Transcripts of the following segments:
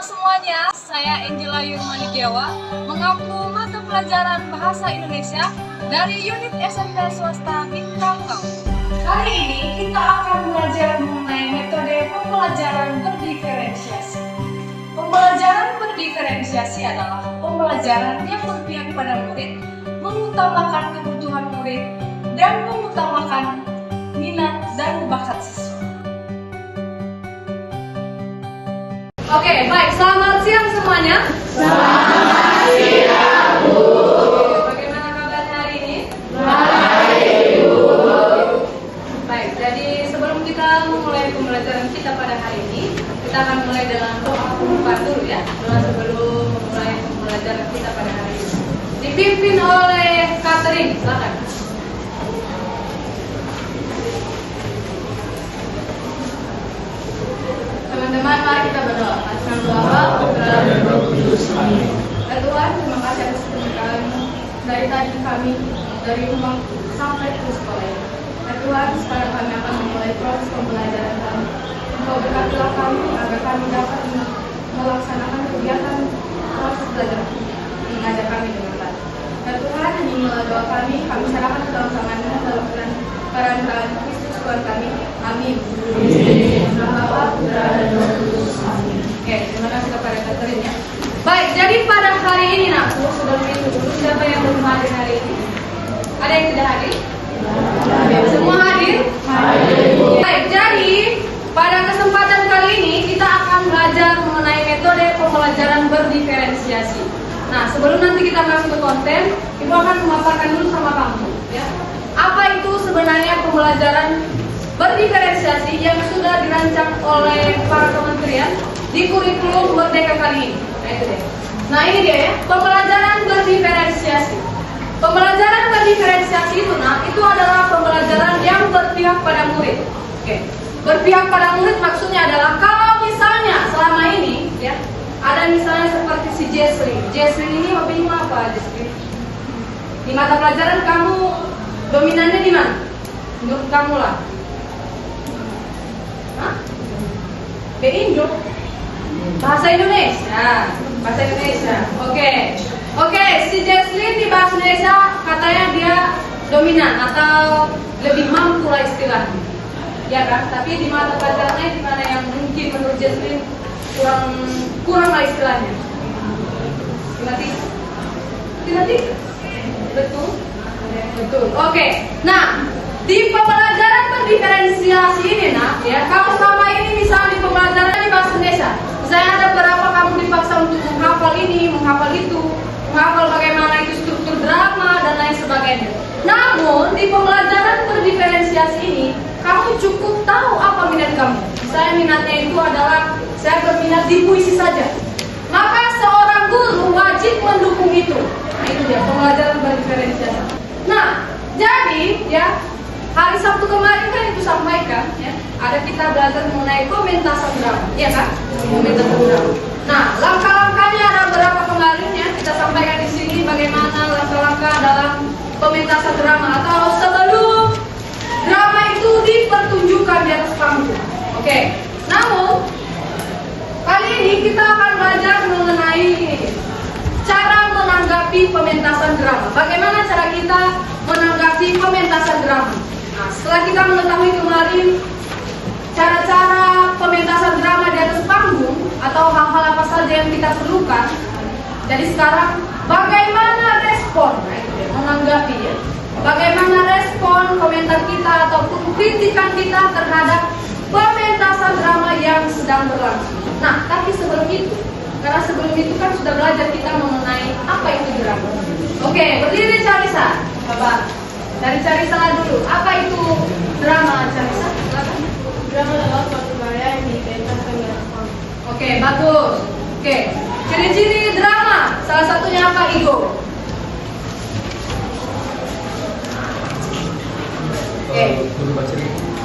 semuanya, saya Angela Yurmani Giawa, mengampu mata pelajaran Bahasa Indonesia dari unit SMP swasta Bintang Tamu. Kali ini kita akan belajar mengenai metode pembelajaran berdiferensiasi. Pembelajaran berdiferensiasi adalah pembelajaran yang berpihak pada murid, mengutamakan kebutuhan murid, dan mengutamakan minat dan bakat siswa. Oke, baik. Selamat siang semuanya. Selamat siang, Bu. Bagaimana kabarnya hari ini? Baik, Bu. Baik, jadi sebelum kita memulai pembelajaran kita pada hari ini, kita akan mulai dengan doa pembukaan dulu ya. Doa sebelum memulai pembelajaran kita pada hari ini. Dipimpin oleh Catherine, silakan. Teman-teman, mari kita berdoa. Atas nama Bapa, Putra, dan Roh Kudus. Amin. Ya Tuhan, terima kasih atas pernikahan dari tadi kami dari rumah sampai ke sekolah ini. Ya Tuhan, sekarang kami akan memulai proses pembelajaran kami. Engkau berkatilah kami agar kami dapat melaksanakan kegiatan proses belajar mengajar kami dengan baik. Ya Tuhan, inilah doa kami serahkan ke dalam tangan-Mu dalam peran Kristus Tuhan kami. Amin. Nama Bapa, Putra, dan Roh Kudus. Amin. Oke, terima kasih kepada Catherine ya. Baik, jadi pada hari ini nakku, sebelum itu dulu siapa yang belum hadir hari ini? Ada yang tidak hadir? Semua hadir? Baik, jadi pada kesempatan kali ini kita akan belajar mengenai metode pembelajaran berdiferensiasi. Nah, sebelum nanti kita masuk ke konten, Ibu akan memaparkan dulu sama kamu ya. Apa itu sebenarnya pembelajaran berdiferensiasi yang sudah dirancang oleh para kementerian di kurikulum Merdeka kali ini. Nah, itu dia. Nah, ini dia ya, pembelajaran berdiferensiasi. Pembelajaran berdiferensiasi itu adalah pembelajaran yang berpihak pada murid. Oke. Berpihak pada murid maksudnya adalah kalau misalnya selama ini ya, ada misalnya seperti si Jesslyn. Jesslyn ini hobinya apa, Jesslyn? Di mata pelajaran kamu dominannya di mana? Menurut kamu lah. Hah? Indo. Bahasa Indonesia. Bahasa Indonesia. Oke, si Jesslyn di bahasa Indonesia katanya dia dominan atau lebih mampu lah istilahnya. Ya kan? Tapi di mata pelajarannya di mana yang mungkin menurut Jesslyn kurang lah istilahnya. Tiga. Betul. Oke. Nah, di pembelajaran berdiferensiasi ini ya, kamu selama ini misalnya di pembelajaran di bahasa Indonesia, misalnya ada beberapa kamu dipaksa untuk menghafal ini, menghafal itu, menghafal bagaimana itu struktur drama dan lain sebagainya. Namun di pembelajaran berdiferensiasi ini, kamu cukup tahu apa minat kamu. Misalnya minatnya itu adalah saya berminat di puisi saja. Maka seorang guru wajib mendukung itu. Nah, itu dia pembelajaran berdiferensiasi. Nah, jadi ya hari Sabtu kemarin kan itu sampaikan ya, ada kita belajar mengenai pementasan drama, ya kan? Pementasan drama. Nah, langkah-langkahnya ada berapa kemarin ya, kita sampaikan di sini bagaimana langkah-langkah dalam pementasan drama atau sebelum drama itu dipertunjukkan di atas panggung. Oke. Namun kali ini kita akan belajar mengenai cara menanggapi pementasan drama. Bagaimana cara kita menanggapi pementasan drama? Nah, setelah kita mengetahui kemarin cara-cara pementasan drama di atas panggung atau hal-hal apa saja yang kita perlukan, jadi sekarang bagaimana respon menanggapi ya? Bagaimana respon komentar kita ataupun kritikan kita terhadap pementasan drama yang sedang berlangsung. Nah, tapi sebelum itu, karena sebelum itu kan sudah belajar kita mengenai apa itu drama. Oke, berdiri Carissa. Bapak, dari Carissa dulu. Apa itu drama, Carissa? Drama adalah suatu karya yang dipentaskan di atas panggung. Oke, bagus. Oke, ciri-ciri drama. Salah satunya apa, Igo? Oke.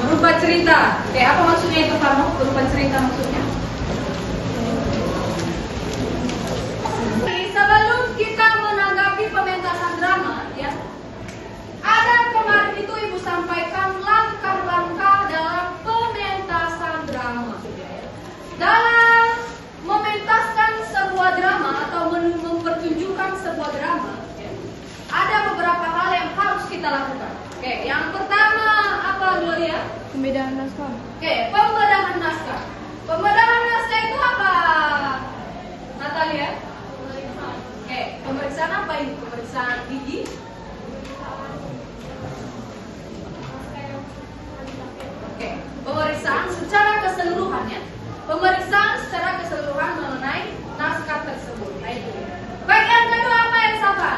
Berubah cerita. Oke, apa maksudnya itu kamu? Berubah cerita maksudnya? Sebelum kita menanggapi pementasan drama, ya, ada kemarin itu Ibu sampaikan langkah-langkah dalam pementasan drama. Dalam mementaskan Pembedahan naskah. Oke, pembedahan naskah. Pembedahan naskah itu apa, Natalia? Oke, pemeriksaan apa ini? Pemeriksaan gigi. Oke, pemeriksaan secara keseluruhan ya. Pemeriksaan secara keseluruhan mengenai naskah tersebut. Nah, itu. Baik, yang kedua apa yang Safa?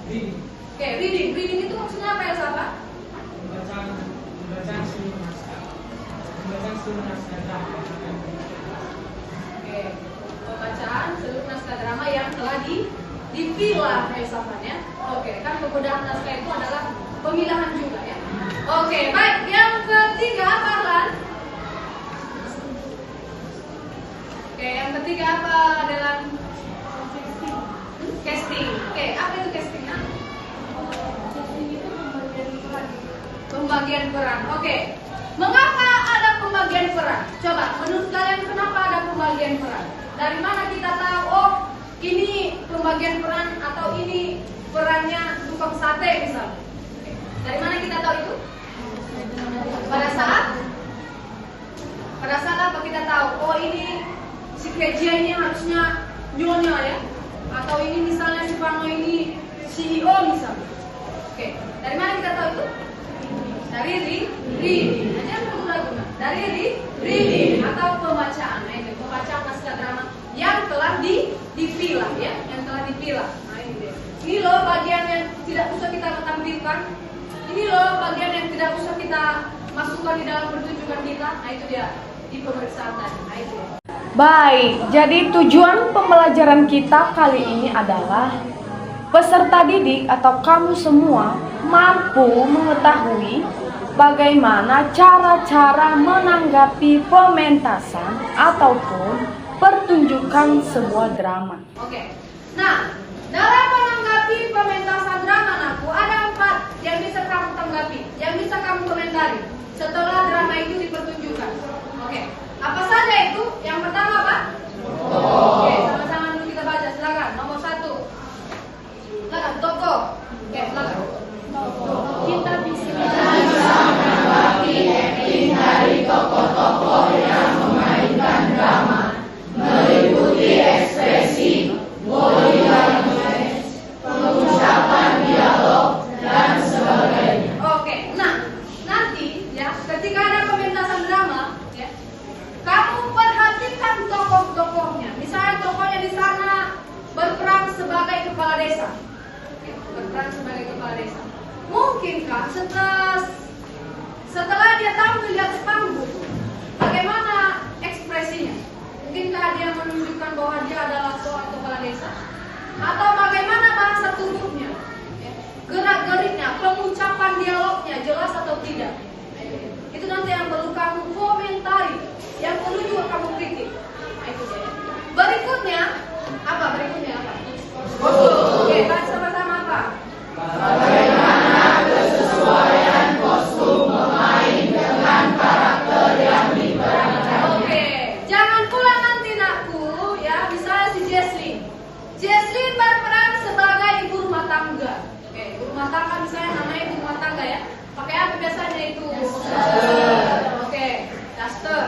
Reading. Oke, reading. Reading itu maksudnya apa ya Safa? Pembacaan seluruh naskah. Pembacaan seluruh naskah drama. Oke, pembacaan seluruh naskah drama yang telah dipilah filsafatnya. Oke, kan pembedahan naskah itu adalah pemilahan juga ya. Oke, baik. Yang ketiga apa, Lan? Oke, yang ketiga apa adalah casting. Oke, apa itu castingnya? Pembagian peran. Oke. Mengapa ada pembagian peran? Coba, menurut kalian kenapa ada pembagian peran? Dari mana kita tahu, oh ini pembagian peran atau ini perannya tukang sate misalnya? Oke. Dari mana kita tahu itu? Pada saat apa kita tahu? Oh ini si Keja ini harusnya Nyonya ya? Atau ini misalnya si Pano ini CEO misalnya? Oke. Dari mana kita tahu itu? Dari reading, aja guna. Dari reading atau pembacaan, nah itu pembacaan naskah drama yang telah dipilah ya, yang telah dipilah. Nah ini dia. Ini loh bagian yang tidak usah kita tampilkan. Ini loh bagian yang tidak usah kita masukkan di dalam pertunjukan kita. Nah itu dia di pemeriksaan tadi. Nah itu dia. Baik, jadi tujuan pembelajaran kita kali ini adalah peserta didik atau kamu semua mampu mengetahui bagaimana cara-cara menanggapi pementasan ataupun pertunjukan sebuah drama. Oke. Nah, dalam menanggapi pementasan drama aku ada 4 yang bisa kamu tanggapi, yang bisa kamu komentari setelah drama itu dipertunjukkan. Oke. Apa saja itu? Yang pertama apa? Oke, sama-sama dulu kita baca. Silakan. Nomor 1. Silakan, tokoh. Oke, silakan. Kita bisa menanggapi acting dari tokoh-tokoh yang memainkan drama, meliputi ekspresi, body language, pengucapan dialog, dan sebagainya. Oke, nah nanti ya ketika ada pementasan drama, ya, kamu perhatikan tokoh-tokohnya. Misalnya tokohnya di sana berperan sebagai kepala desa, oke, berperan sebagai kepala desa. Mungkinkah setelah dia tampil di atas panggung, bagaimana ekspresinya? Mungkinkah dia menunjukkan bahwa dia adalah seorang kepala desa? Atau bagaimana bahasa tubuhnya? Gerak-geriknya, pengucapan dialognya jelas atau tidak? Itu nanti yang perlu kamu komentari, yang perlu juga kamu kritik. Itu saja. Berikutnya apa? Oke, bahas sama-sama apa? Bagaimana kesesuaian kostum pemain dengan karakter yang diperankan? Oke, jangan pula nanti nakku ya, misalnya si Jesslyn. Jesslyn berperan sebagai ibu rumah tangga. Oke, ibu rumah tangga misalnya namanya ibu rumah tangga ya. Pakai apa biasanya itu? Oke, duster.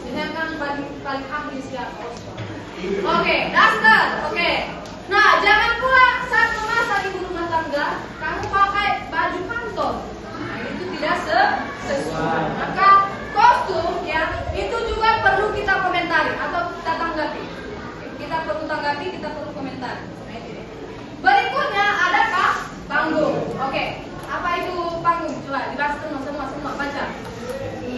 Ini kan paling ahli siapa? Oke, duster. Oke. Nah, jangan pula saat memasak ibu rumah tangga kamu pakai baju kantor. Nah, itu tidak sesuai. Maka kostum ya itu juga perlu kita komentari atau kita tanggapi. Kita perlu tanggapi, kita perlu komentari. Nah, itu. Berikutnya ada panggung. Oke, apa itu panggung? Coba dibahas semua baca.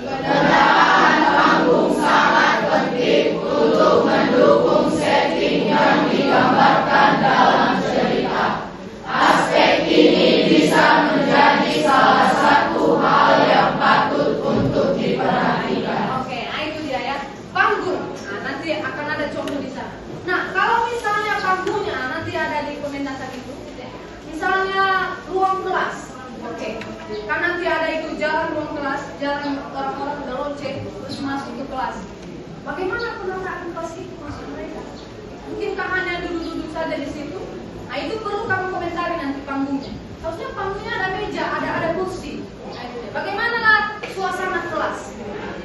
Penataan panggung sangat penting untuk mendukung setting yang digambarkan dalam cerita. Aspek ini bisa menjadi salah satu hal yang patut untuk diperhatikan. Oke, nah itu dia ya, panggung. Nah, nanti akan ada contoh di sana. Nah, kalau misalnya panggungnya nanti ada di pementasan itu, ya. Misalnya ruang kelas. Oke, kan nanti ada itu jalan ruang kelas, jalan orang-orang udah lonceng terus masuk ke kelas. Bagaimana penataan kelas itu masuk mereka? Mungkinkah hanya duduk-duduk saja di situ? Nah, itu perlu kamu komentari nanti panggungnya. Harusnya panggungnya ada meja, ada kursi. Nah, itu dia. Bagaimana lah suasana kelas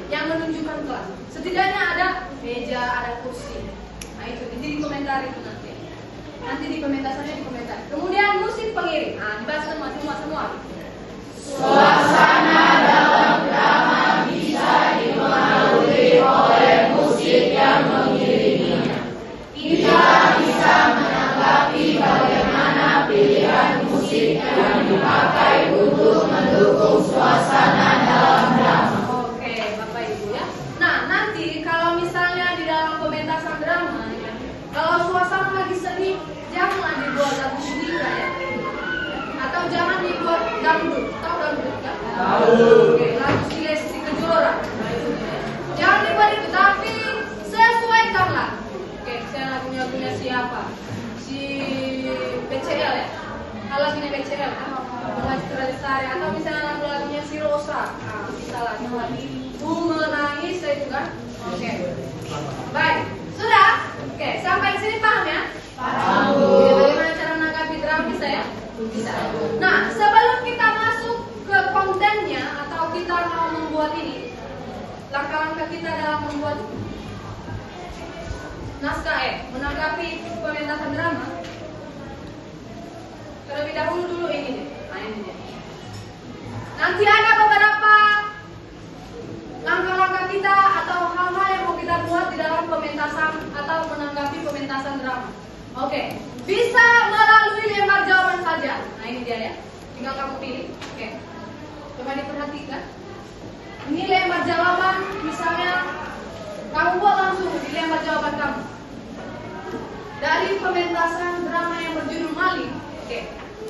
yang menunjukkan kelas. Setidaknya ada meja, ada kursi. Nah itu dikomentari itu nanti. Nanti di komentasannya dikomentari. Kemudian musik pengiring. Nah dibahas semua. Suasana dalam drama bisa dipengaruhi oleh musik yang mengiringinya. Kita bisa menanggapi bagaimana pilihan musik yang dipakai untuk mendukung suasana dalam drama. Oke, Bapak Ibu ya. Nah, nanti kalau misalnya di dalam pementasan drama ya, kalau suasana lagi sedih, janganlah dibuat lagu sedih ya. Atau jangan dibuat dangdut. Tahu dangdut kan? Oke, lagu si Lesti Kejora. Nah, itu ya. Jangan dibuat itu, tapi sesuaikanlah. Oke, saya lagunya siapa? Si BCL ya. Kalau lagunya BCL kan? Bunga Lestari atau misalnya lagunya si Rosa. Nah, misalnya menangis itu kan? Oke. Baik, sudah? Oke, sampai sini paham ya? Paham. Bagaimana cara menanggapi drama bisa ya? Bisa. Nah, sebelum kita masuk ke kontennya atau kita mau membuat ini, langkah-langkah kita dalam membuat naskah menanggapi pementasan drama. Terlebih dahulu dulu ini deh. Nah, ini deh. Nanti ada beberapa langkah-langkah kita atau hal-hal yang mau kita buat di dalam pementasan atau menanggapi pementasan drama. Oke, bisa melalui lembar jawaban saja. Nah ini dia ya, tinggal kamu pilih. Oke, coba diperhatikan. Ini lembar jawaban, misalnya kamu buat langsung di lembar jawaban kamu. Dari pementasan drama yang berjudul Maling. Oke,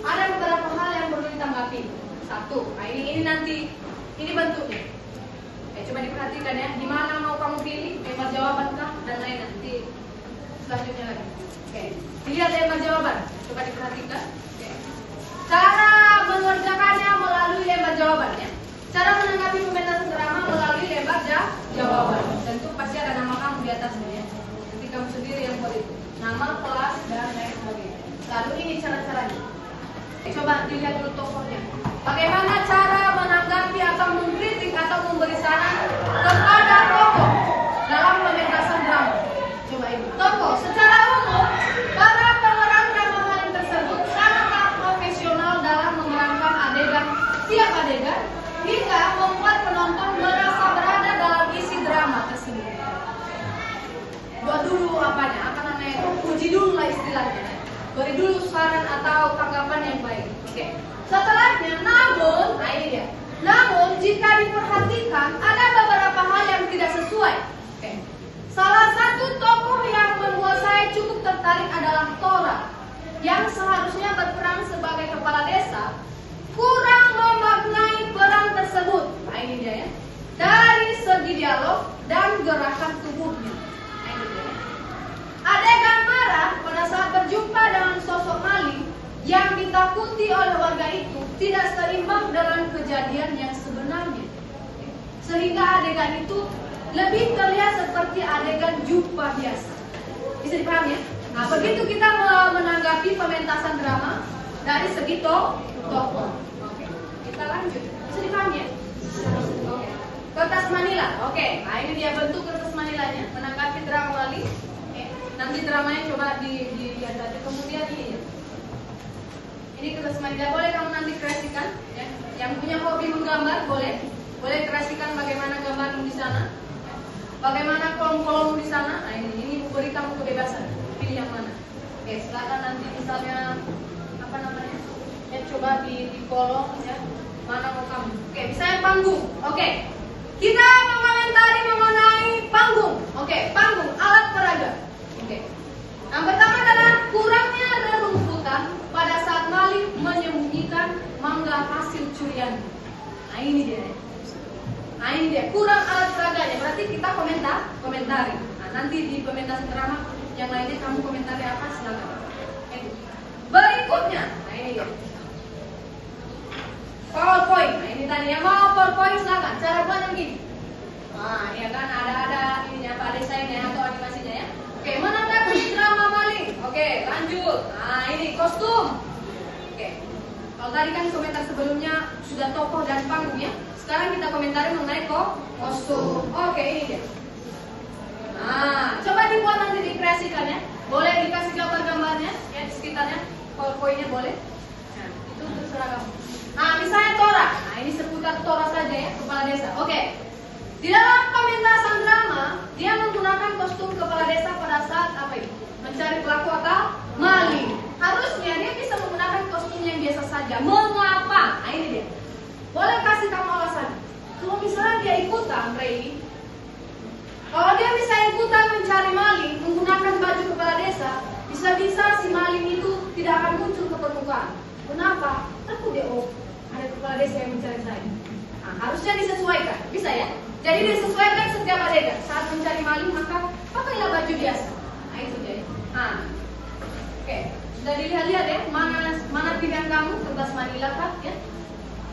ada beberapa hal yang perlu ditanggapi. Satu, nah ini nanti, ini bentuknya. Coba diperhatikan ya, di mana mau kamu pilih, lembar jawaban kah, dan lain nanti selanjutnya lagi. Oke, lihat lembar jawaban, coba diperhatikan. Oke. Cara mengerjakannya melalui lembar jawabannya. Cara menanggapi pementasan drama melalui lembar jawaban. Tentu pasti ada nama kamu di atasnya ya. Nanti kamu sendiri yang buat itu. Nama, kelas, dan lain sebagainya. Lalu ini cara-caranya. Coba dilihat dulu tokohnya. Bagaimana cara menanggapi atau mengkritik atau memberi saran kepada tokoh dalam pementasan drama? Coba ini. Tokoh secara umum, para pemeran drama Maling tersebut sangat profesional dalam memerankan tiap adegan hingga membuat penonton merasa berada dalam isi drama tersebut. Buat dulu apa namanya itu, uji dulu lah istilahnya. Beri dulu saran atau tanggapan yang baik. Oke. Setelahnya, namun, nah ini dia. Namun jika diperhatikan ada beberapa hal yang tidak sesuai. Oke. Salah satu tokoh yang membuat saya cukup tertarik adalah Tora, yang seharusnya berperan sebagai kepala desa, kurang memaknai peran tersebut. Nah ini dia ya. Dari segi dialog dan gerakan tubuhnya. Nah ini dia. Adegan marah pada saat berjumpa dengan sosok maling yang ditakuti oleh warga itu tidak seimbang dengan kejadian yang sebenarnya. Sehingga adegan itu lebih terlihat seperti adegan jumpa biasa. Bisa dipahami ya? Nah, begitu kita menanggapi pementasan drama dari segi tokoh. Oke, kita lanjut. Bisa dipahami ya? Oke. Kertas Manila. Oke, nah ini dia bentuk kertas Manilanya. Menanggapi drama Maling. Nanti dramanya coba dilihat aja. Kemudian ini ya. Ini kertas Manila, boleh kamu nanti kreasikan ya. Yang punya hobi menggambar boleh kreasikan bagaimana gambar di sana, bagaimana kolom-kolom di sana. Nah ini beri kamu kebebasan pilih yang mana. Oke, silakan nanti misalnya apa namanya ya, coba di kolom ya, mana mau kamu. Oke, misalnya panggung. Oke, kita mengomentari mengenai panggung. Oke, panggung alat peraga. Oke, yang pertama adalah kurangnya rerumputan pada saat maling menyembunyikan mangga hasil curian. Nah ini dia. Kurang alat peraganya. Berarti kita komentari. Nah, nanti di pementasan drama yang lainnya kamu komentari apa silakan. Berikutnya, nah ini dia. PowerPoint. Nah ini tadi yang mau PowerPoint silakan. Cara buat yang gini. Nah, ya kan ada ininya apa desainnya atau animasinya ya. Oke, menanggapi drama Maling. Oke, lanjut. Nah, ini kostum. Oke. Kalau tadi kan komentar sebelumnya sudah tokoh dan panggung ya. Sekarang kita komentari mengenai kostum. Oke, ini dia. Nah, coba dibuat nanti dikreasikan ya. Boleh dikasih gambar-gambarnya ya di sekitarnya. Poin-poinnya boleh. Nah, itu terserah kamu. Nah, misalnya Tora. Nah, ini seputar Tora saja ya, kepala desa. Oke. Di dalam pementasan drama, dia menggunakan kostum kepala desa pada saat apa itu? Mencari pelaku atau maling. Harusnya dia bisa menggunakan kostum yang biasa saja. Mengapa? Nah, ini dia. Boleh kasih kamu alasan. Kalau misalnya dia ikutan, Ray, kalau dia bisa ikutan mencari maling menggunakan baju kepala desa, bisa-bisa si maling itu tidak akan muncul ke permukaan. Kenapa? Takut dia, oh, ada kepala desa yang mencari saya. Nah, harusnya disesuaikan, bisa ya? Jadi disesuaikan setiap adegan. Saat mencari maling maka pakailah baju biasa. Nah, itu jadi. Nah, oke, sudah dilihat-lihat ya mana pilihan kamu, kertas manila kah, ya?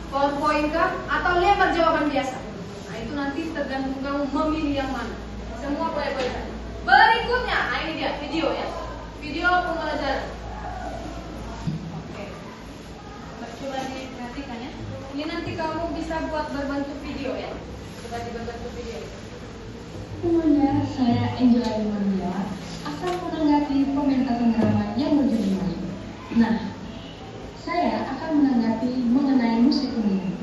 PowerPoint kah, atau lembar jawaban biasa. Nah, itu nanti tergantung kamu memilih yang mana. Semua boleh-boleh saja. Berikutnya, nah ini dia video ya. Video pembelajaran. Oke. Coba diperhatikan ya. Ini nanti kamu bisa buat berbentuk video ya. Coba dibentuk video. Semuanya, saya Angela Imandia akan menanggapi pementasan drama yang berjudul Maling. Nah, saya akan menanggapi mengenai musik pengiring.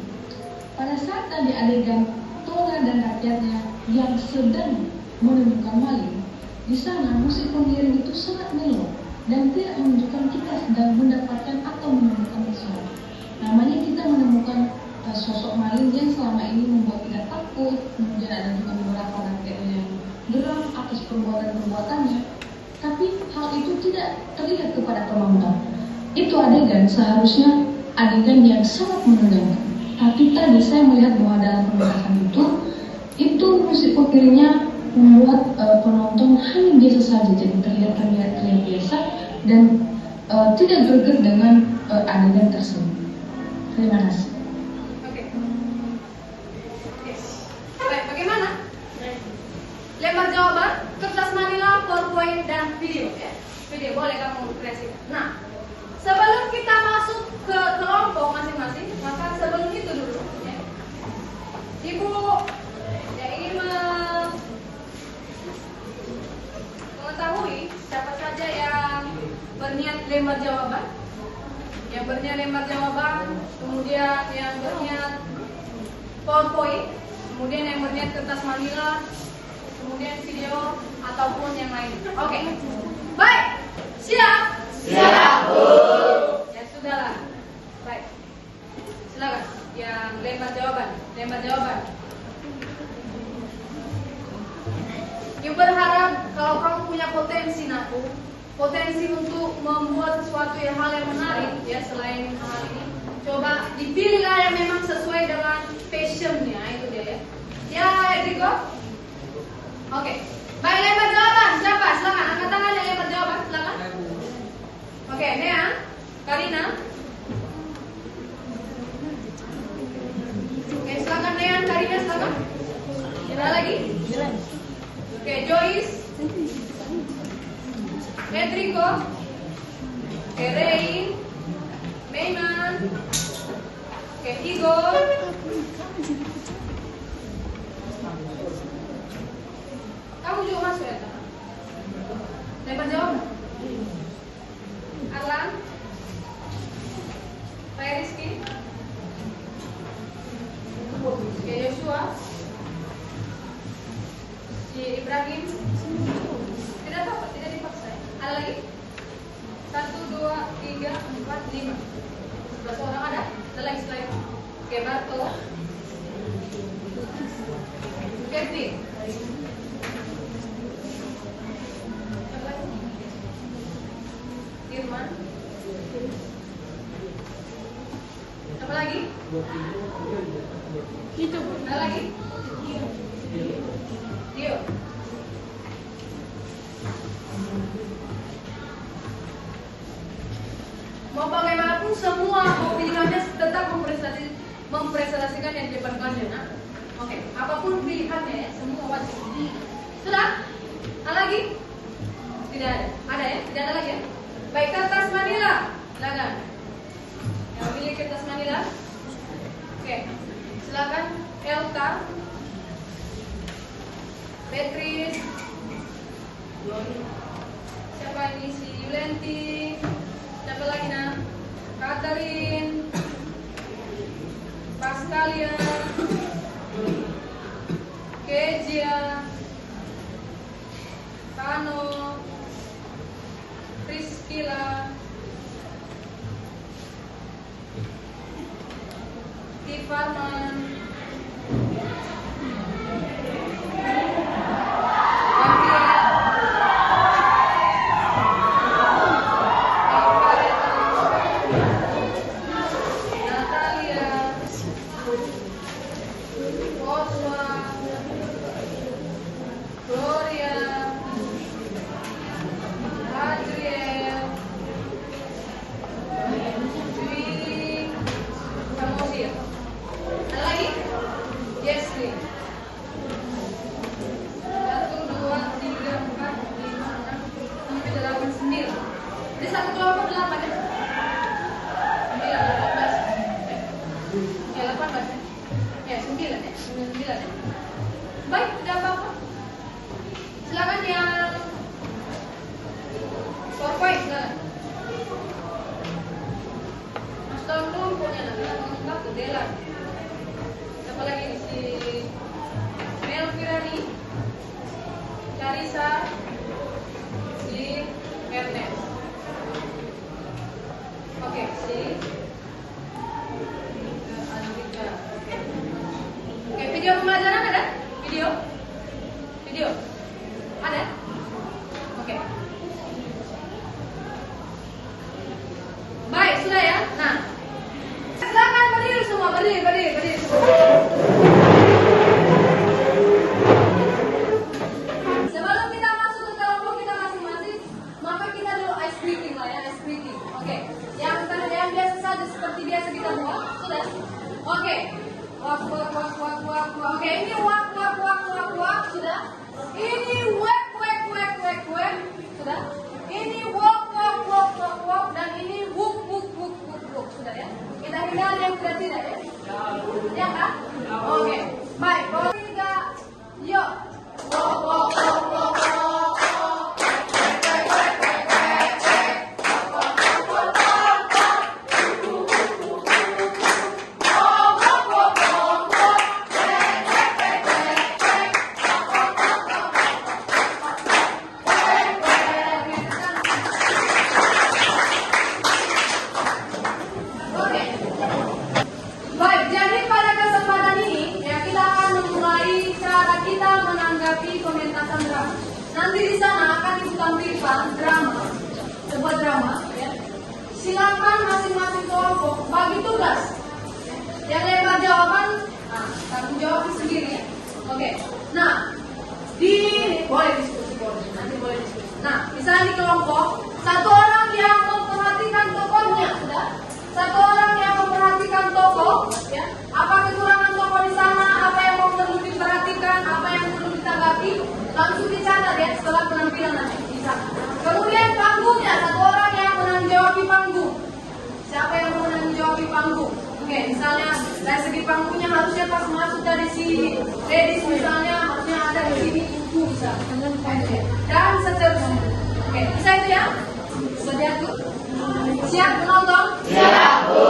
Pada saat tadi adegan Tora dan rakyatnya yang sedang menemukan maling, di sana musik pengiring itu sangat melo dan tidak menunjukkan kita sedang mendapatkan atau menemukan sesuatu. Namanya kita menemukan sosok maling yang selama ini membuat tidak takut, kemudian ada juga beberapa rakyatnya yang geram atas perbuatan-perbuatannya, tapi hal itu tidak terlihat kepada penonton. Itu adegan seharusnya adegan yang sangat menegangkan. Tapi tadi saya melihat bahwa dalam pementasan itu musik pengiringnya membuat penonton hanya biasa saja, jadi terlihat biasa dan tidak greget dengan adegan tersebut. Terima kasih. Oke. Baik, bagaimana? Lembar jawaban, kertas manila, PowerPoint dan video ya. Video boleh kamu kreasikan. Nah, sebelum kita masuk ke kelompok masing-masing, maka sebelum itu dulu ya. Ibu ya ingin mengetahui siapa saja yang berniat lembar jawaban, kemudian yang berniat PowerPoint, kemudian yang berniat kertas manila, kemudian video ataupun yang lain. Oke. Baik. Siap? Siap, Bu. Ya sudahlah. Baik. Silakan. Yang lembar jawaban. Ibu berharap kalau kamu punya potensi untuk membuat sesuatu hal yang menarik ya selain hal ini. Coba dipilihlah yang memang sesuai dengan passionnya itu dia ya. Ya, Enrico. Oke. Baik, lembar jawaban. Siapa? Silakan angkat tangan yang lembar jawaban. Silakan. Oke, Nea, Karina. Oke, silakan Nea, Karina, silakan. Ada lagi? Oke, Joyce. Enrico. Oke, Rain. Meiman. Oke, Igor. Kamu juga masuk ya? Lembar jawaban. Arlan, Pak Rizky, Joshua, si Ibrahim. Tidak apa-apa, tidak dipaksa. Ada lagi? 1, 2, 3, 4, 5. 11 orang ada? Ada lagi selain? Oke, Barto, Kevin. Irman. Apa lagi? Itu. Ada lagi? Dio. Mau bagaimanapun semua pilihannya tetap mempresentasikan yang di depan kalian. Nah? Oke, apapun pilihannya ya, semua wajib. Sudah? Ada lagi? Tidak ada. Ada ya? Tidak ada lagi ya? Baik, kertas manila. Silakan. Yang memiliki kertas manila. Oke, silakan. Elta, Beatrice, siapa ini, si Yulenti, siapa lagi nak? Catherine, Pascalia, Kezia, Kano, Priscilla, Tifarman, Natalia, Oswa, Gloria, Adriel, Dwi, Samosir. Ada lagi? Yes, nih. 1, 2, 3, 4, 5, 6, 7, 8, 9. Ini satu kelompok 8 ya? 9, 18. Ya, 18 ya? Ya, 9 ya? 9 ya? Baik, tidak apa-apa. Silakan yang PowerPoint, silakan. Mas tolong kelompoknya nanti lengkap kedelan. Siapa lagi nih? Si Melvirani, Carissa, si Ernest. Oke, si Andika. Oke, video pembelajaran ada? Video? Video? Ada? Oke. Baik, sudah ya? Nah, silakan berdiri semua, berdiri semua. Sebelum kita masuk ke kelompok kita masing-masing, maka kita dulu ice breaking lah ya, ice breaking. Oke, yang biasa saja seperti biasa kita buat, sudah? Oke, wak. Oke, ini wak, sudah? Ini wek, sudah? Ini wok, dan ini wuk, sudah ya? Kita hindari yang tidak ya? Ya kan? Oke, baik. Kalau 3, yuk. Wok. Oke. Baik, jadi pada kesempatan ini ya kita akan memulai cara kita menanggapi pementasan drama. Nanti di sana akan ibu tampilkan drama, sebuah drama ya. Silakan masing-masing kelompok bagi tugas. Yang lebar jawaban, tanggung jawab sendiri ya. Oke. Nah, boleh diskusi, nanti boleh diskusi. Nah, misalnya di kelompok, satu orang yang memperhatikan tokohnya, sudah? Satu orang yang memperhatikan tokoh, ya. Apa kekurangan tokoh di sana, apa yang perlu diperhatikan, apa yang perlu ditanggapi, langsung dicatat ya setelah penampilan nanti di sana. Kemudian panggungnya, satu orang yang menanggung jawab panggung. Siapa yang menanggung jawab panggung? Oke, misalnya dari segi panggungnya harusnya pas masuk dari sini, ladies misalnya harusnya ada di sini, itu bisa, dan seterusnya. Oke, bisa itu ya? Sudah diatur? Siap penonton? Siap, Bu.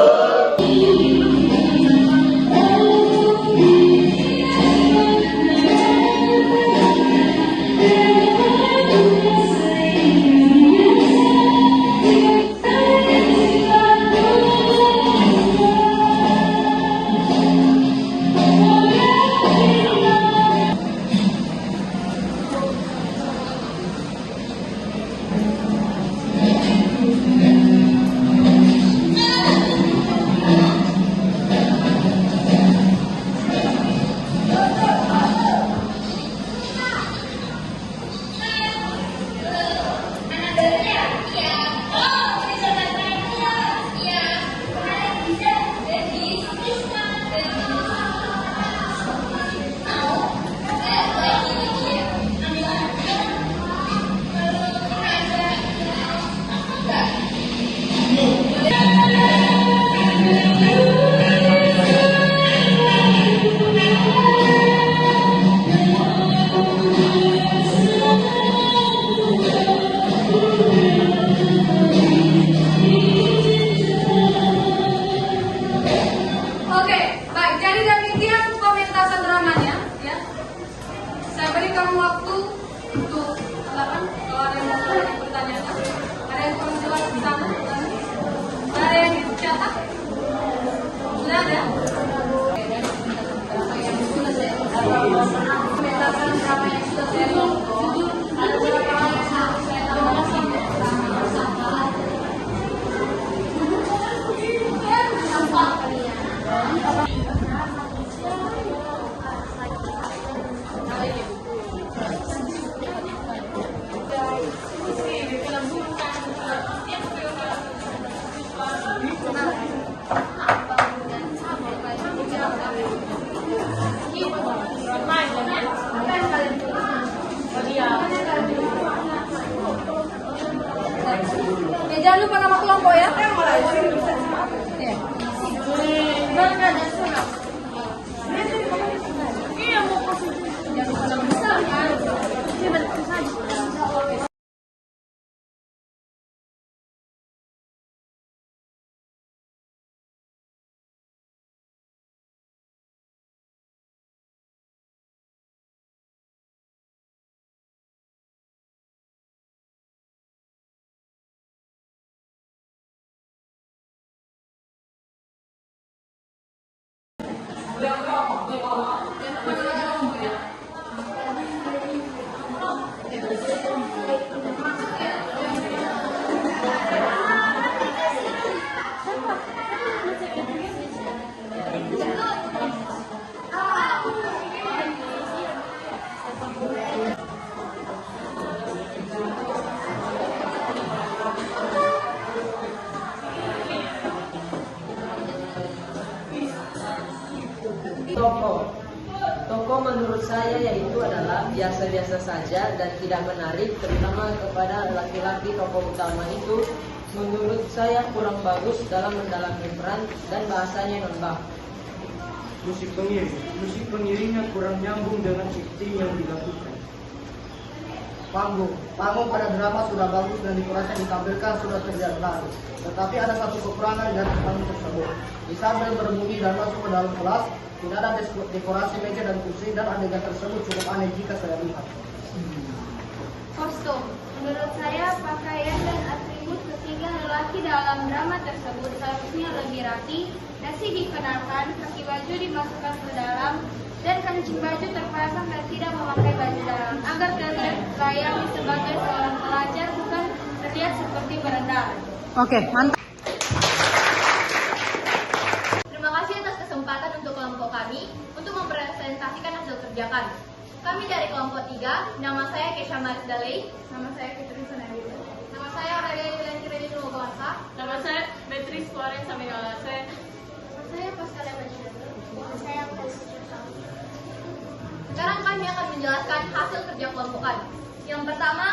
jangan lupa nama kelompok ya. Iya. Jangan lupa nama besar. Tokoh menurut saya yaitu adalah biasa-biasa saja dan tidak menarik, terutama kepada laki-laki. Tokoh utama itu menurut saya kurang bagus dalam mendalamkan peran dan bahasanya non-bak. Musik pengiringnya kurang nyambung dengan acting yang dilakukan. Panggung pada drama sudah bagus dan dekorasi yang ditampilkan sudah terlihat menarik. Tetapi ada satu kekurangan dari panggung tersebut. Di saat bel berbunyi dan masuk ke dalam kelas, tidak ada dekorasi meja dan kursi, dan adegan tersebut cukup aneh jika saya lihat. Kostum. Menurut saya, pakaian dan atribut ketiga lelaki dalam drama tersebut seharusnya lebih rapi, dasi dikenakan, kaki baju dimasukkan ke dalam, dan kancing baju terpasang dan tidak memakai baju dalam, agar terlihat layaknya sebagai seorang pelajar, bukan terlihat seperti berendam. Oke, mantap. Terima kasih atas kesempatan untuk kelompok kami untuk mempresentasikan hasil kerja kami. Kami dari kelompok 3, nama saya Kesha Maris Dalei. Nama saya Fitri Sanadita. Nama saya Aurelia Yulianti Redi Nuwobansa. Nama saya Beatrice Florence Samingalase. Nama saya Pascal Bajidatu. Nama saya Fitri. Sekarang kami akan menjelaskan hasil kerja kelompok kami. Yang pertama,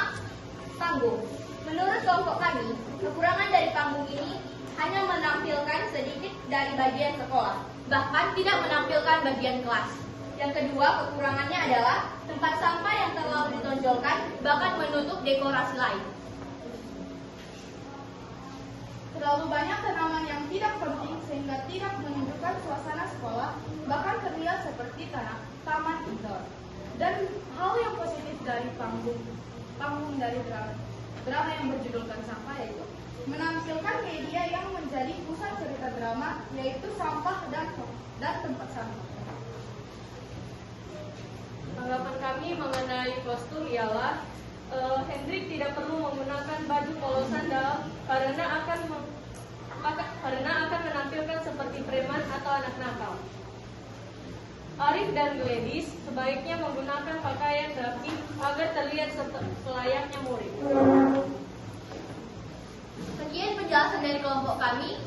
panggung. Menurut kelompok kami, kekurangan dari panggung ini hanya menampilkan sedikit dari bagian sekolah, bahkan tidak menampilkan bagian kelas. Yang kedua, kekurangannya adalah tempat sampah yang terlalu ditonjolkan, bahkan menutup dekorasi lain. Terlalu banyak tanaman yang tidak penting sehingga tidak menunjukkan suasana sekolah, bahkan terlihat seperti taman indoor. Dan hal yang positif dari panggung dari drama yang berjudulkan Sampah yaitu menampilkan media yang menjadi pusat cerita drama, yaitu sampah dan tempat sampah. Tanggapan kami mengenai kostum ialah Hendrik tidak perlu menggunakan baju polosan karena akan menampilkan seperti preman atau anak nakal. Arif dan Gladys sebaiknya menggunakan pakaian rapi agar terlihat selayaknya murid. Sekian penjelasan dari kelompok kami.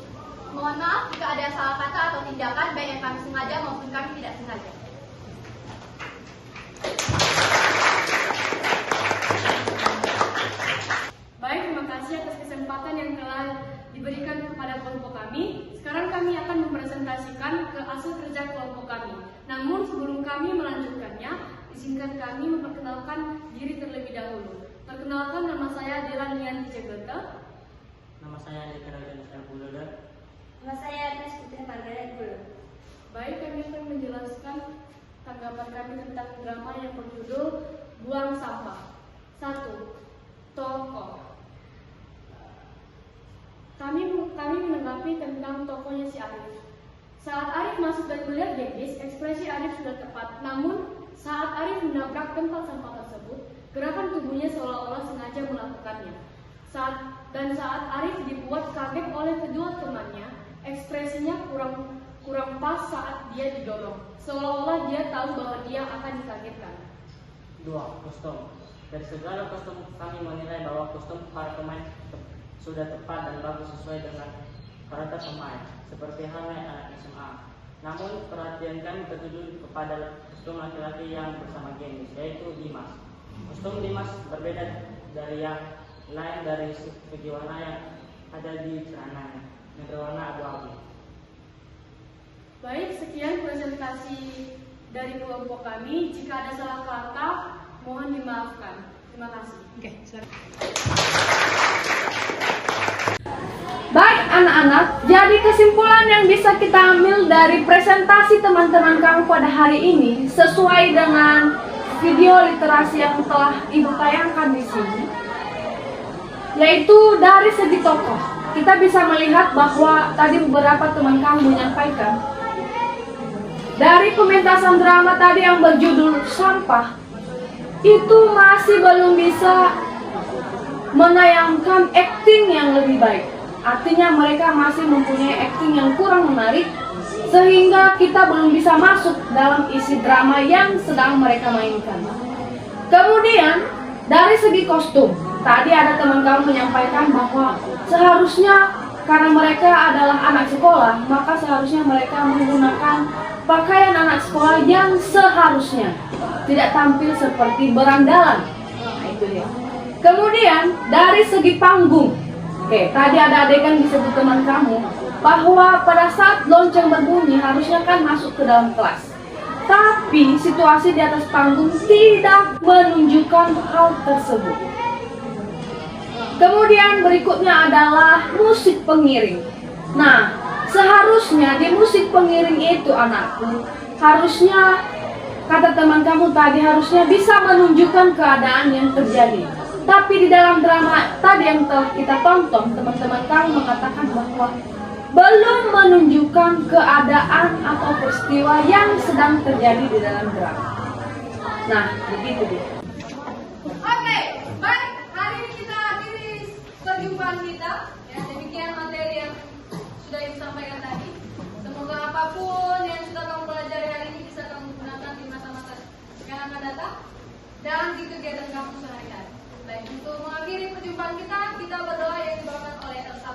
Mohon maaf jika ada salah kata atau tindakan baik yang kami sengaja maupun kami tidak sengaja. Baik, terima kasih atas kesempatan yang telah diberikan kepada kelompok kami. Sekarang kami akan mempresentasikan ke hasil kerja kelompok kami. Namun sebelum kami melanjutkannya, izinkan kami memperkenalkan diri terlebih dahulu. Perkenalkan, nama saya Dilan Lianti Cegeta. Nama saya Andika Rajan Buluda. Nama saya Agnes Putri Margaret Bulu. Baik, kami akan menjelaskan tanggapan kami tentang drama yang berjudul Buang Sampah. 1. Tokoh. Kami menanggapi tentang tokohnya si Arif. Saat Arif masuk dan melihat Gladys, ekspresi Arif sudah tepat. Namun, saat Arif menabrak tempat sampah tersebut, gerakan tubuhnya seolah-olah sengaja melakukannya. Saat Arif dibuat kaget oleh kedua temannya, ekspresinya kurang pas saat dia didorong, seolah-olah dia tahu bahwa dia akan dikagetkan. 2. Kostum. Dari segala kostum kami menilai bahwa kostum para pemain sudah tepat dan bagus sesuai dengan karakter pemain, seperti halnya anak SMA. Namun perhatian kami tertuju kepada kostum laki-laki yang bersama Genis, yaitu Dimas. Kostum Dimas berbeda dari yang lain dari segi warna yang ada di celananya yang berwarna abu-abu. Baik, sekian presentasi dari kelompok kami. Jika ada salah kata, mohon dimaafkan. Terima kasih. Baik anak-anak, jadi kesimpulan yang bisa kita ambil dari presentasi teman-teman kamu pada hari ini sesuai dengan video literasi yang telah Ibu tayangkan di sini, yaitu dari segi tokoh. Kita bisa melihat bahwa tadi beberapa teman kamu menyampaikan dari pementasan drama tadi yang berjudul Sampah, itu masih belum bisa menayangkan acting yang lebih baik. Artinya mereka masih mempunyai acting yang kurang menarik, sehingga kita belum bisa masuk dalam isi drama yang sedang mereka mainkan. Kemudian dari segi kostum, tadi ada teman kamu menyampaikan bahwa seharusnya karena mereka adalah anak sekolah, maka seharusnya mereka menggunakan pakaian anak sekolah yang seharusnya tidak tampil seperti berandalan. Nah, itu dia. Kemudian dari segi panggung, oke, tadi ada adegan disebut teman kamu bahwa pada saat lonceng berbunyi harusnya kan masuk ke dalam kelas. Tapi situasi di atas panggung tidak menunjukkan hal tersebut. Kemudian berikutnya adalah musik pengiring. Nah, seharusnya di musik pengiring itu anakku, harusnya kata teman kamu tadi harusnya bisa menunjukkan keadaan yang terjadi. Tapi di dalam drama tadi yang telah kita tonton, teman-teman kamu mengatakan bahwa belum menunjukkan keadaan atau peristiwa yang sedang terjadi di dalam drama. Nah, begitu dia. Oke, baik. Hari ini kita akhiri perjumpaan kita. Ya, demikian materi yang sudah disampaikan tadi. Semoga apapun yang sudah kamu pelajari hari ini bisa kamu gunakan di masa-masa yang akan datang dan di kegiatan kamu sehari-hari. Baik, untuk mengakhiri perjumpaan kita berdoa yang dibawakan oleh Elsa.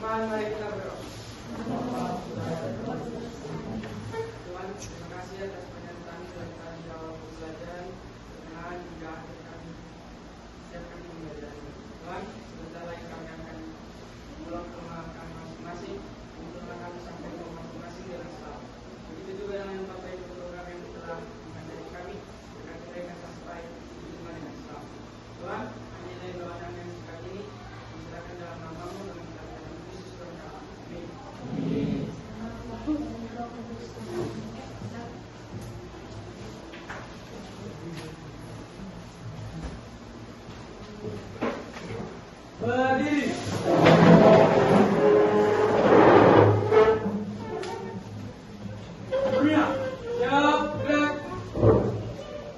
Mari kita berdoa. Tuhan, terima kasih atas pernyataan dan kami dalam pembelajaran. Tuhan, hingga akhir kami siapkan pembelajaran. Tuhan, sebentar lagi kami akan pulang ke rumah kami masing-masing. Untuklah kami sampai ke rumah masing-masing dengan selamat. Begitu juga dengan Bapak Ibu program yang telah mengajari kami, akan mereka sampai di rumah dengan selamat. Tuhan, hanya dari doa kami yang sekali ini, diserahkan dalam nama-Mu dan Yesus berkata. Amin. Berdiri. Dunia, siap, gerak.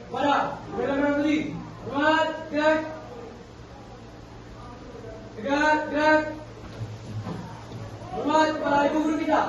Pada, merah-merah berdiri. Hormat, gerak. Tegak, gerak. Hormat kepada ibu guru kita.